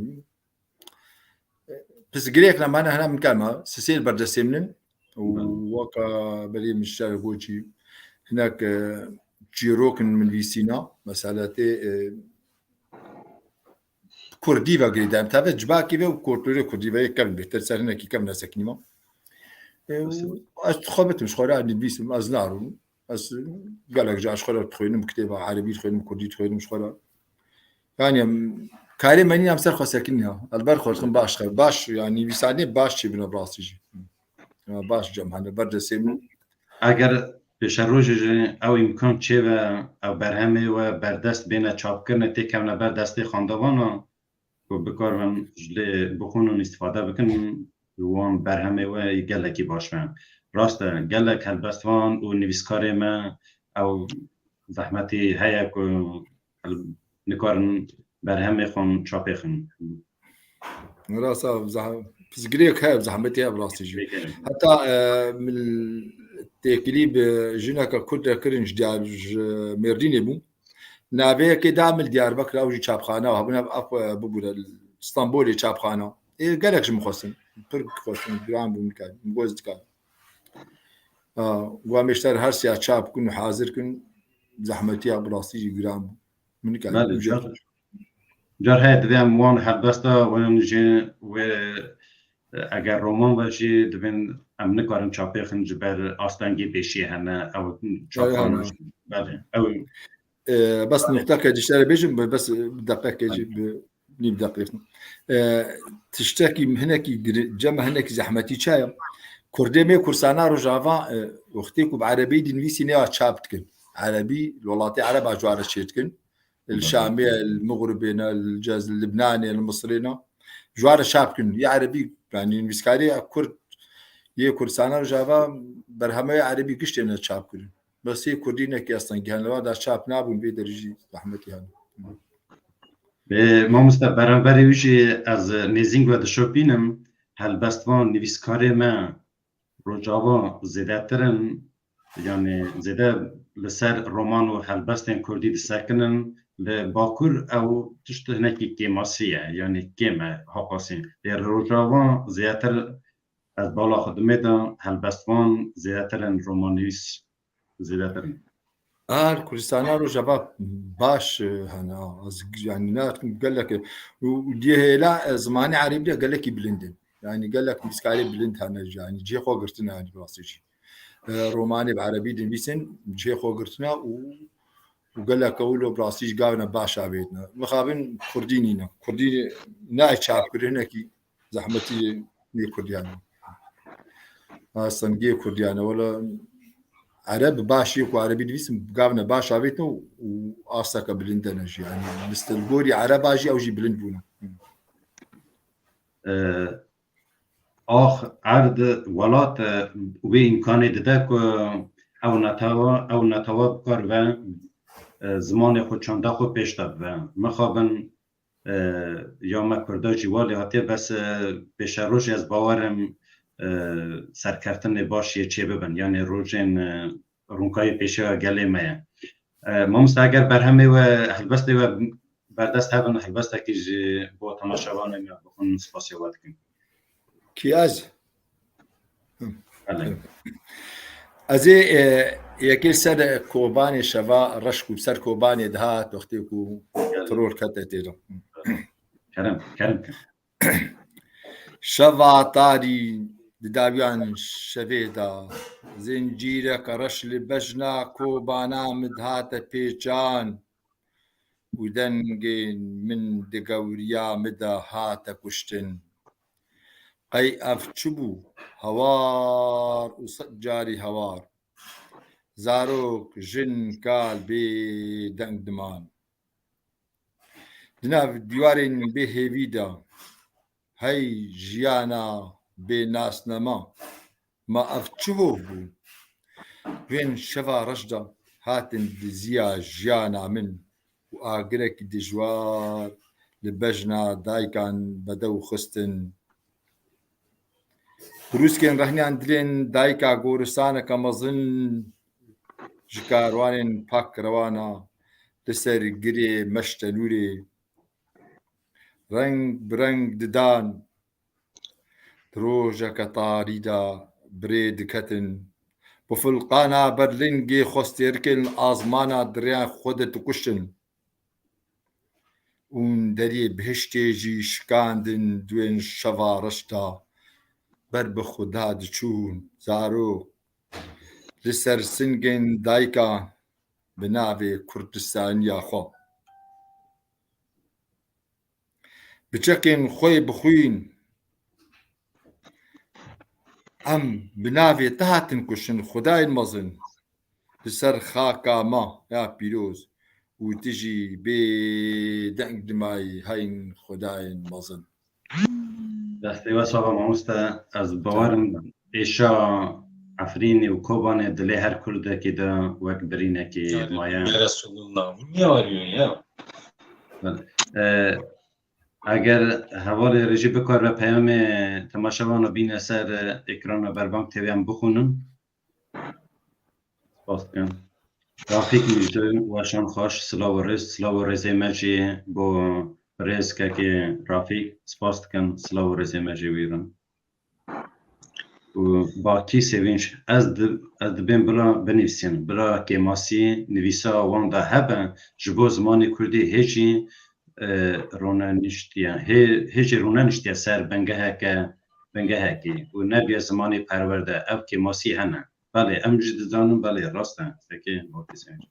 C: بس جريك لما انا هنا من كلمه سيسيل بردستي من وكا بري مش يقولي هناك جيروكن من فيسينا مسالتي كردي وغيدا متابع جباكي وكورتوري كردي كم بهتر سرنا كي كم ناس كنيما خبت مش خورا عندي بيس ازنارو بس قال لك جاش خورا تخوينم كتابه عربي تخوينم كردي تخوينم مش خورا يعني كاري ماني ام سر خسكنيا البر خورتم باش يعني بيساعدني باش شي بنا براسي باش جمع انا برد سيمو
B: اگر بشروج او امکان چه و او برهمه و بردست بین چاپ کردن تکم نه بردست خواندوان و بکارم جلی بخونن استفاده بکنن وان برهمه و گلکی باشم راست گلک هلبستوان و نویسکار ما او زحمتی هیا که نکارن برهمه خون چاپه خون
C: راسا بس قريك هاي زحمتي براسي جي حتى من التكليب جنك كل كرنج دياج ميرديني بو نابي كي دامل ديار بكر او جي چابخانه وهبنا ببولا اسطنبول چابخانه اي قالك مخصن فرق خصن جرام بمكان مغوز كان وامشتر هر سيا چاب كن حاضر كن زحمتي براسي جي جرام من كان
B: جار هاي دوام وان هلبستا ونجي و اگر رومان باشی دبین ام نکارن چاپی خنج بر آستانگی بشی هنه او چاپان بله او
C: بس نقطة كجشتري بيجم بس دقيقة يجي نيم دقيقة تشتكي هناك جمع هناك زحمتي شايم كردمي كرسانا رجافا وختيكو بعربي دنفيسي نيا تشابتكن عربي الولاطي عرب أجوار الشيتكن الشامية المغربين الجاز اللبناني المصريين جوار شابكن يا عربي يعني نفسكاري كرد يه كرسانا رجافا برهمي عربي كشتنا تشابكن بس هي كردينا كي اصلا كان لو هذا شاب نابون بيدرجي رحمتي يعني
B: به ما مستبرانبری ویژه از نزینگ و دشوپینم هلبستوان نویسکاری ما روجاوا زیده ترن یعنی زیده لسر رومان و هلبستن کردی دسکنن لباکور او تشت هنکی کیماسیه یعنی کیمه حقاسین در روجاوا زیده تر از بالا خدمه دا هلبستوان زیده ترن رومان نویس زیده ترن
C: كردستان رو جواب باش هنا يعني ناس قال لك ودي لا زماني عربي قال لك بلندن يعني قال لك مسكالي بلند هنا يعني جي خو قرتنا يعني براسي روماني بعربي دنبيسن جي خو قرتنا وقال لك اولو براسي قاونا باشا بيتنا مخابن كردينينا كردي ناي شعب هنا كي زحمتي ني كرديان اصلا جي كرديان ولا عرب باشي وعربي دبيسم قابنا باشا بيتنا وآساك بلندنج يعني مستلقوري عرب اجي او جي بلندونا
B: آخ عرض ولات و امکان دیده که او نتوا بکار و زمان خود چنده خود پیش داد و مخابن یا ما کرده جوالی هاتی بس پیش روش از باورم سرکرتن باشی چه ببن یعنی روشن رونکای پیشه گلی مایه ما مستاگر برهمه و حلبسته و بردست هبن حلبسته که با تماشاوانه می بخون سپاسیوات کنیم
C: كياز ازي يكيل سر كوباني شبا رشكو سر كوباني دهات وقتيكو ترول كتتيرو
B: كرم
C: شبا طاري دابيان شفيدا زنجيرك رش لبجنا كوبانا مدهات بيجان ودنجين من دقوريا مدهات كشتن قي أفتشبو هوار وصجاري هوار زاروك جن كال بي دنگ دمان دناف ديوارين بهيفيدا هاي جيانا بي ناس نما ما أفتشبو بو وين شفا رشدا هاتن دزيا جيانا من وآقرك دجوار لبجنا دايكان بدو خستن روسكين رهني عندلين دايكا غورسانا كمظن جكاروان باك روانا لسر قري مشتنوري رنگ برنگ ددان دروجة كطاريدا بريد كتن بفلقانا برلينجي خوستيركن آزمانا دريان خود تكشن اون دري بهشتيجي شكاندن دوين شفارشتا بر بخدا دچون زارو لسر سنگن دایکا بناوی کردستان یا خو بچکن خوی بخوین ام بناوی تهاتن کشن خدای مزن لسر خاکا ما یا پیروز و تجی بی دنگ دمای هاین خدای مزن
B: دسته و صاحب ماموستا از باورم ایشا عفرینی و کوبانه دلی هر کرده که دا وک برینه که مایه
D: رسول الله میاریون یا
B: اگر حوال رژی بکار و پیام تماشاوان و بین سر اکران و بربانک تیوی هم بخونن سپاس کن رافیق میجده و شان خوش سلا و رزه مجی با رز که رافیق سپاس کن سلا و رزه مجی ویرن و با تی سوینش از دبین بلا بنویسین بلا که ماسی نویسا وان دا هبن جبو زمانی کردی هیچی رونه نشتیا هیچی رونه نشتیا سر بنگه که بنگه هکی و نبی زمانی پرورده او که ماسی هنه بله ام جد زانم بله راستن فکر باقی سنج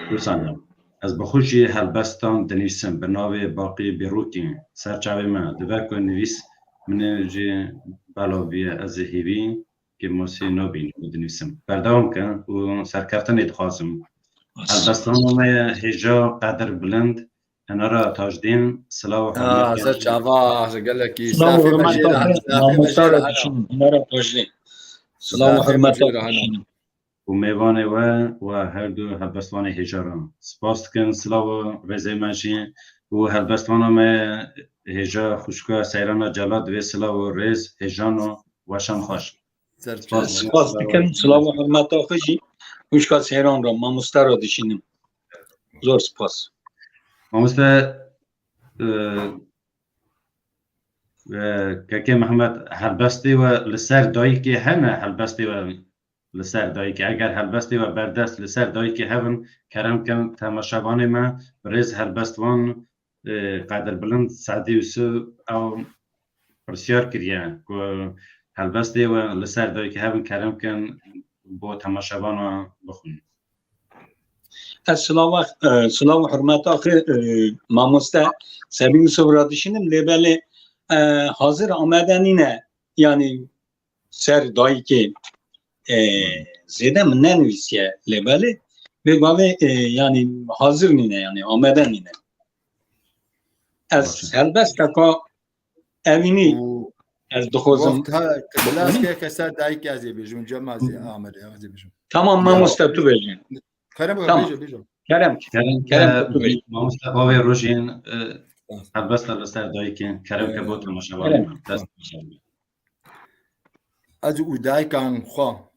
B: دوستانم از بخوشی هلبستان دنیسم به ناو باقی بیروکی سرچاوی من دوه که نویس من جی بلاوی از هیوی که ماسی نابین دنیسم بردوام کن و سرکفتن ادخواستم هلبستان ما هجا قدر بلند انا را تاجدین سلام و حرمت
C: زر چاوا قال لك
D: سلام
C: سافي
D: ورحمة
C: مجيرة
D: الله
C: سافي
D: مستعرض
C: مجيرة
D: دشين نرى تاجدين سلام
C: سافي
D: ورحمة
C: مجيرة
D: الله
C: هنا
B: و میوان و هر دو هلبستوان هجاران سپاس کن سلام و رزه مجی و هلبستوان ما هجا خوشکا سیران جلاد و سلام و رز هجان و وشم خوش
C: زر
B: سپاس
C: چاوا
D: سپاس دکن سلام ورحمة الله خشی وشکا سهران را ما مستعرض دشینیم زور سپاس
B: مامسته که محمد هلبستی و لسر دایی که همه هلبستی و لسر دایی که اگر هلبستی و بردست لسر دایی که هون کرم کن تماشاوان ما رز هلبستوان قدر بلند سعدی وسو او پرسیار کریه که هلبستی و لسر دایی که هون کرم کن با تماشاوان بخون
D: سلام ورحمة الله ما مست سبیل صبر دشینیم لیبل حاضر آمدنینه یعنی سر دایی که زیده من ننویسیه لیبله بگاوه یعنی حاضر نینه یعنی آمدن نینه از هلبست که اوینی از دخوزم
C: بلاش که کسر دایی که ازی بیجون جمع ازی آمده ازی بیجون
D: تمام ما مستبتو بجین
C: کرم بیجون
D: کرم تو بجین
B: ما مستقاوی روشین هلبست لسر دایی که کرم که با تماشاوان ما دست
C: از او دای کان خوا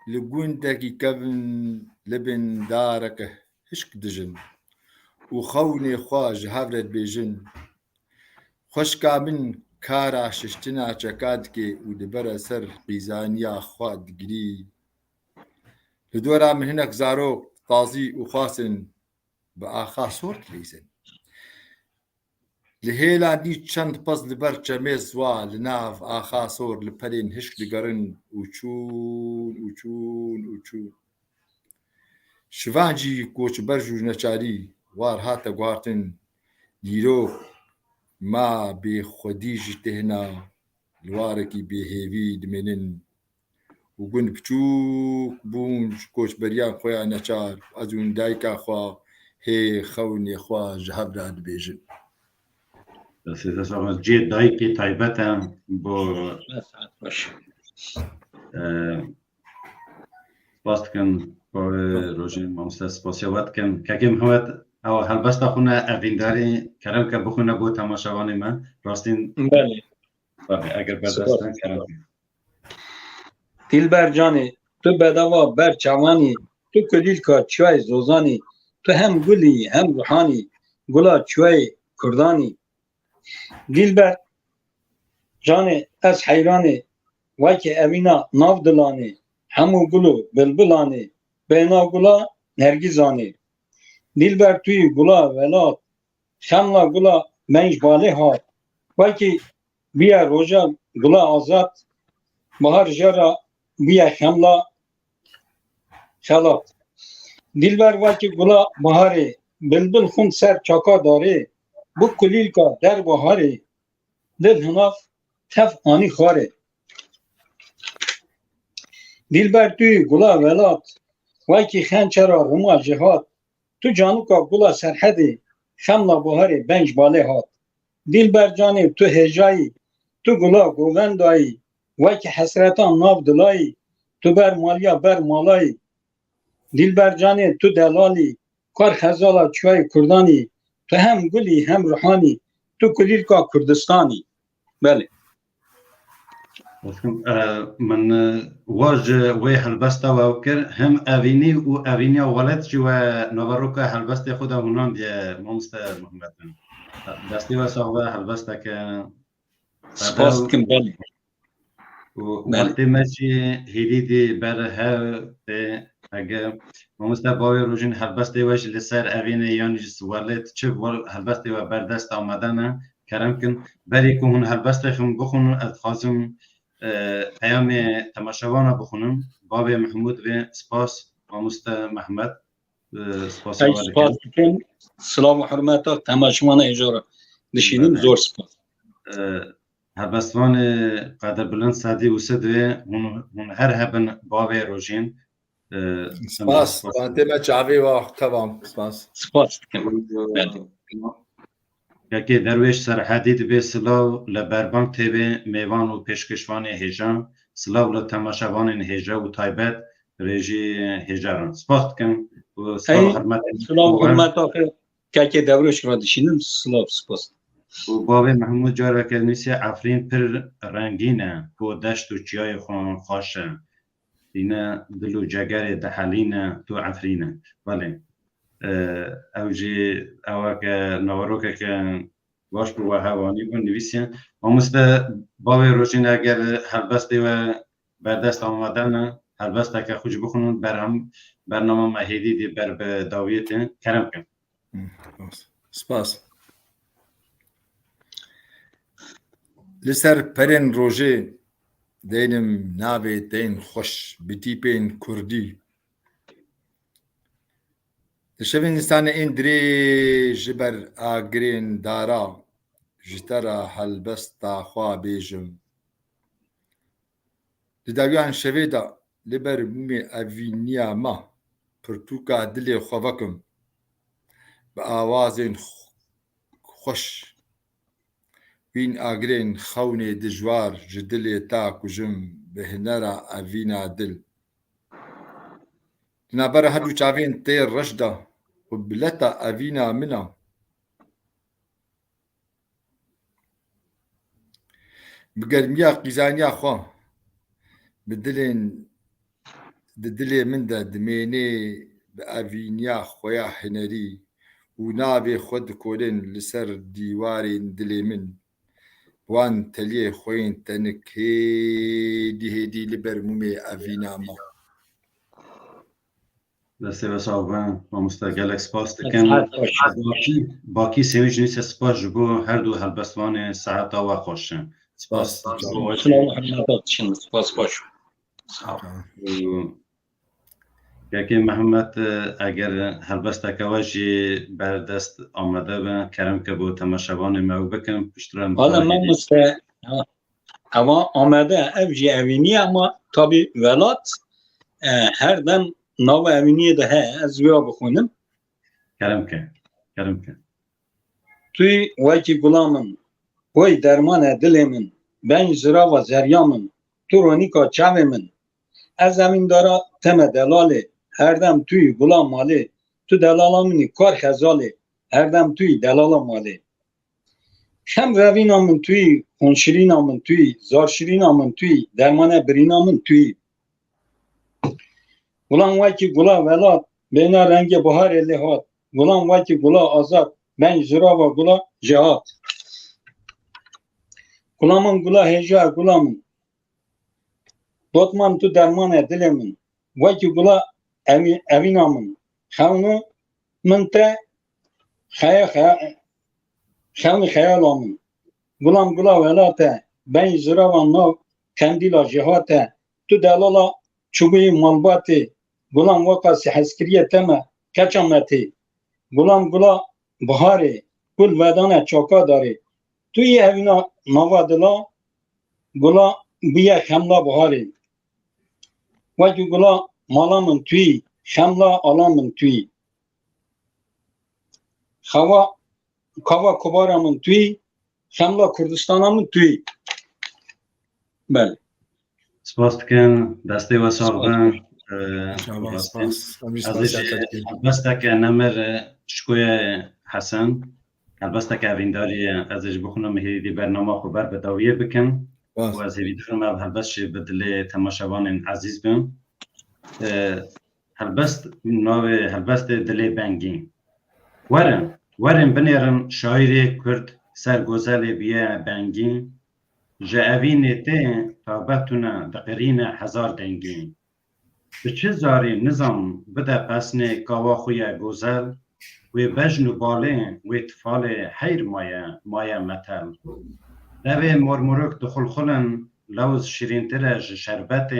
C: لگون دکی کبن لبن دارک هشک دجن و خونی خوا جهورت بیجن خوش کابن کارا ششتنا چکاد که و دبر سر قیزانیا خوا دگری لدورا من هناك زارو طازی و خاصن با آخا صورت لیزن لهيلا دي چند پس لبر چمز وا لناف آخا صور لپرین هشک دگرن وچون شوانجی کوچ برجو نچاری وار هاتا گوارتن دیرو ما بی خودی جتهنا الوارکی بی هیوی دمنن و گند بچوک بون کوچ بریان خویا نچار از اون دایکا خوا هی خونی خوا جهبراد بیجن
B: سیدش جی دایی که تایبت با سپاس کن با روژین مامسته سپاسیابت کن که محمد او هلبست خونه اوینداری کرم که بخونه با تماشاوان من راستین
D: بله
B: اگر بردستن کرم
D: دلبر جانی تو بدوا بر چوانی تو کلیل کا چوی زوزانی تو هم گلی هم روحانی گلا چوی کردانی دلبر جانی از حیرانی وای که اوینا ناف دلانی همو گلو بلبلانی بینا گلا نرگیزانی دلبر توی گلا ولات شملا گلا منج باله ها وای که بیا روژا گلا آزاد بهار جرا بیا شملا شلات دلبر وای که گلا بهاره بلبل خون سر چاکا داره بو کلیل کا در بهاره دل هناف تف آنی خاره دلبر توی گلا ولات وای که خنچرا رما جهاد تو جانو کا گلا سرحده شملا بهاره بنج باله هات دلبر جانی تو هجایی تو گلا گووندایی وای که حسرتان ناف دلایی تو بر مالیا بر مالایی دلبر جانی تو دلالی کار خزالا چوی کردانی تو هم گلی هم روحانی تو کلیل کا کردستانی بله
B: من واج وی هلبست و کر هم اوینی و اوینی ولد جو نوروکا هلبست خود هونان دی مامست محمد دستی و صاحب هلبست که
D: سپاس کن بله
B: و وقتی مچی هیدی بر ها اگه مامست باوی روزین هلبست وش لسر اوینی یعنی ولد چه هلبست و بردست آمدن کرم کن بری که هون هلبست خم بخونن از خازم پیام تماشاوانا بخونم باب محمود و سپاس آموست محمد سپاس
D: بکن سلام و حرمت تماشاوانا اجاره نشینیم زور سپاس
B: هلبستوان قدر بلند سادی و سدوه هون هر هبن باب روژین
C: سپاس تمام چاوی و تمام
D: سپاس
B: که درویش سر حدید به سلاو لبربانک تیبه میوان و پیشکشوان هیجان سلاو لتماشاوان هیجا و تایبت رژی هیجاران سپاس کن و سلام
D: و حرمت که درویش را دشینم سپاس
B: و باب محمود جاره که نیسی عفرین پر رنگینه و دشت و چیای خون خوشه اینه دل و جگر دحلینه تو عفرینه ولی اوجی اوه نوارو که باش برو هوانی بون نویسیم آموز به باب روشین اگر هلبسته و بردست آمدن هلبسته که خوش بخونن برنامه مهیدی دی بر به داویت کرم کن
C: سپاس لسر پرین روژه دینم ناوی دین خوش بتیپین کردی شوین انسان این دری جبر آگرین دارا جترا هلبستا خواه بیجم لداویان شویدا لبر مومی اوینیا ما پرتوکا دلی خوابکم با آوازین خوش وین آگرین خونی دجوار جدلی تا کجم به هنرا اوینا دل نابر هدو چاوین تیر رشدا و بلتا اوینا منا بگرمیا قیزانیا خواه بدلی من دا دمینی با اوینیا خویا حنری و نابی خود کولین لسر دیوارین دلی من وان تلی خوین تنکی دی لبر مومی اوینا ما
B: دسته و صاحبان و مستقل سپاس دکن باقی سویج نیست سپاس جبو هر دو هلبستوان ساعت و خوشن سپاس
D: سپاس باش
B: که محمد اگر هلبست کواجی بر دست آمده به کرم که با تماشاوان ما بکن پشترم
D: حالا من اما آمده اوجی اوینی اما تابی ولات هر دم ناو اوینی ده از ویا بخونم
B: کرم که
D: توی وکی گلامن وی درمان دل من بین زرا و زریامن تو رونیکا چاو من از زمین دارا تم دلاله هر دم توی گلام ماله تو دلالا منی کار خزاله هر دم توی دلالا ماله هم روین آمن توی خونشرین آمن توی زارشرین آمن توی درمان برین آمن توی گلام وکی گلا ولاد بین رنگ بهار لحاد گلام وکی گلا آزاد بین زرا و گلا جهاد گلامم گلا هجا گلامم دوتمام تو درمان دلمن وکی گلا اوینامن خونو من ته خون خیالامن گلام گلا ولاته بین زرا و نو کندیلا جهاته تو دلالا چوبی مالباتی گلام وقاسی حسکریه تمه کچامتی گلام گلا بهاره گل ودانه چاکا داره توی اوینا موادلا گلا بیه خملا بهاره وجو گلا مالامن توی خملا آلامن توی کوا کبارامن توی خملا کردستانامن توی بله
B: سپاس کن دسته و صاحبان البته که نمر شکوی حسن البته که اوینداری ازش بخونم هیدی برنامه خبر به داویه بکن و از هیدی خونم البته به دل تماشاوان عزیز بیم البته دل بنگین ورن بنیرن شاعر کرد سرگوزل بیه بنگین جاوین ته تابتونه دقرین هزار دنگین به چه زاری نظام بده پسنه کاوا خوی گوزل و بجن و باله و تفال حیر مایه متل دوی مرمرک دخل خلن لوز شیرین ترش شربت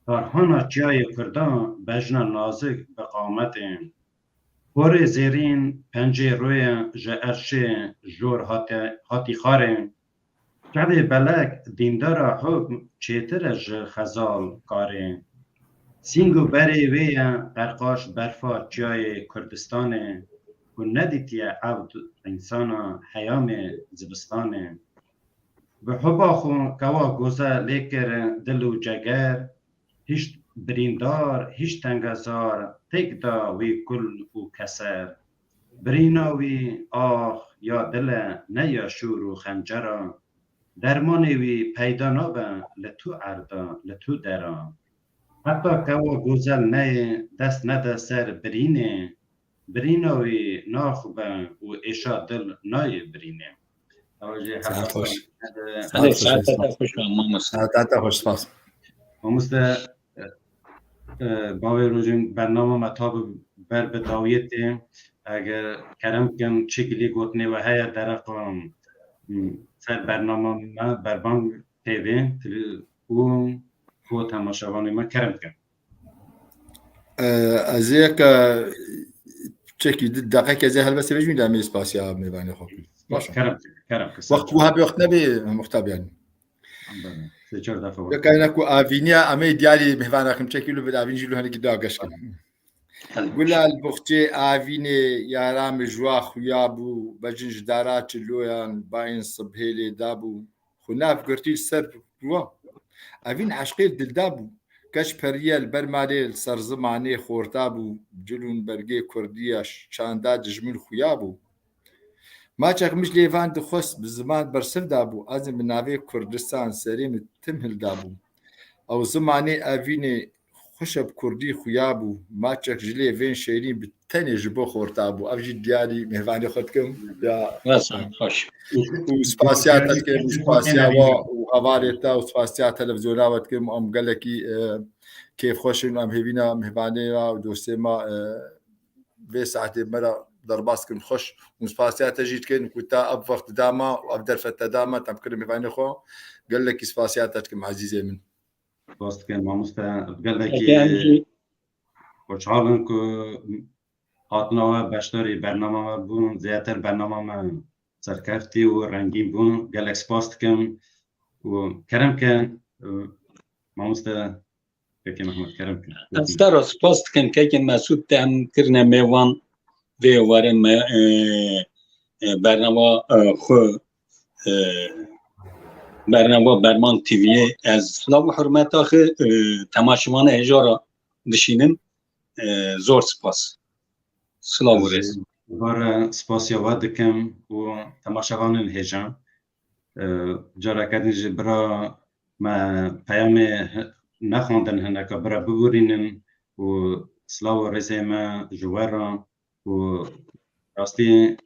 B: کارهانا چیای کردان بجن نازک به قامت بور زیرین پنجه روی جرشه جور هاتی خاره جعب بلک دیندار حکم چیتر ج خزال کاره سینگو بری وی قرقاش برفا چیای کردستان و ندیتی عبد انسان حیام زبستان به حبا خون کوا گوزه لیکر دل و جگر هیچ بریندار هیچ تنگزار تک دا وی کل و کسر برینا وی آخ یا دل نه یا شور و خنجرا درمانی وی پیدا نابه لتو عردا لتو درا حتی کوا گوزل نه دست نده سر برینه برینه وی ناخوبه و ایشا دل نای برینه
C: ساعت خوش
D: ساعت خوش
C: ساعت خوش سپاس
B: ماموسته باوی روزین برنامه مطاب بر به داویت اگر کرم کن چکلی گوتنه و هیا درقم سر برنامه ما بربانگ تیوی و خود تماشاوانی ما کرم کن
C: از یک چکی دقیقه از هل بس بجوین دامی اسپاسیا میبانی خوب
B: کرم
C: وقت وها بوقت نبی مختب يعني
B: سه دفعه
C: كاينك افينيا امي ديالي مهوانا كم تشكيلو بدا افين جيلو هنيك داغش قلنا البختي افيني يا رام جوا خويابو بجنج دارات لويان باين صبهيلي دابو خناف قرتي السرب جوا افين عشقيل دلدابو كاش بريال برماليل سرزماني خورتابو جلون برقي كردياش شاندا جميل خويابو ما چاک مش لیوان دخوست به زمان برسر دابو ازم به ناوی کردستان سریم تمهل دابو او زمانی اوین خوشب کردی خویابو ما چاک جلی وین شیرین به تنی جبو خورتابو او جی دیاری مهوانی خود کم یا
D: خوش
C: و سپاسیات کم و سپاسیا و هواریتا و سپاسیا تلفزیوناوت کم ام گلکی کیف خوشن ام هیوینا مهوانی و دوستی ما به ساعتی مرا درباس كن خوش وسباسيات جيت كن كنت اب وقت داما وابدل فتا داما تمكن مفاني خو قال لك سباسياتكم عزيزه من
B: باست كان ما قال لك خوشحالم که هاتنا بشتری برنامه بون زیاتر برنامه ما سرکفتی و رنگین بون قال لك سپاس کم و کرم کن ما مستا که محمد کرم کن
D: استر سپاس کن که مسعود تام کرنا میوان ve varım برنامه برمان تیوی از سلام و حرمت آخه تماشامان هجارا دشینن زور سپاس سلام و رس
B: بار سپاس یاد دکم و تماشاوان هجان جارا کدنج برا ما پیام نخوندن هنکا برا بگورینن و سلام و رس ما جوارا و راستی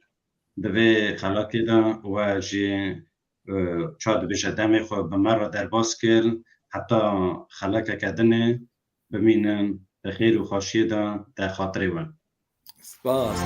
B: دوی خلاقی دا و جی چاد بشه دمی خود به مرا در باز کرد حتی خلاقه کردنه بمینن در خیر و خوشی دا در خاطری و
C: سپاس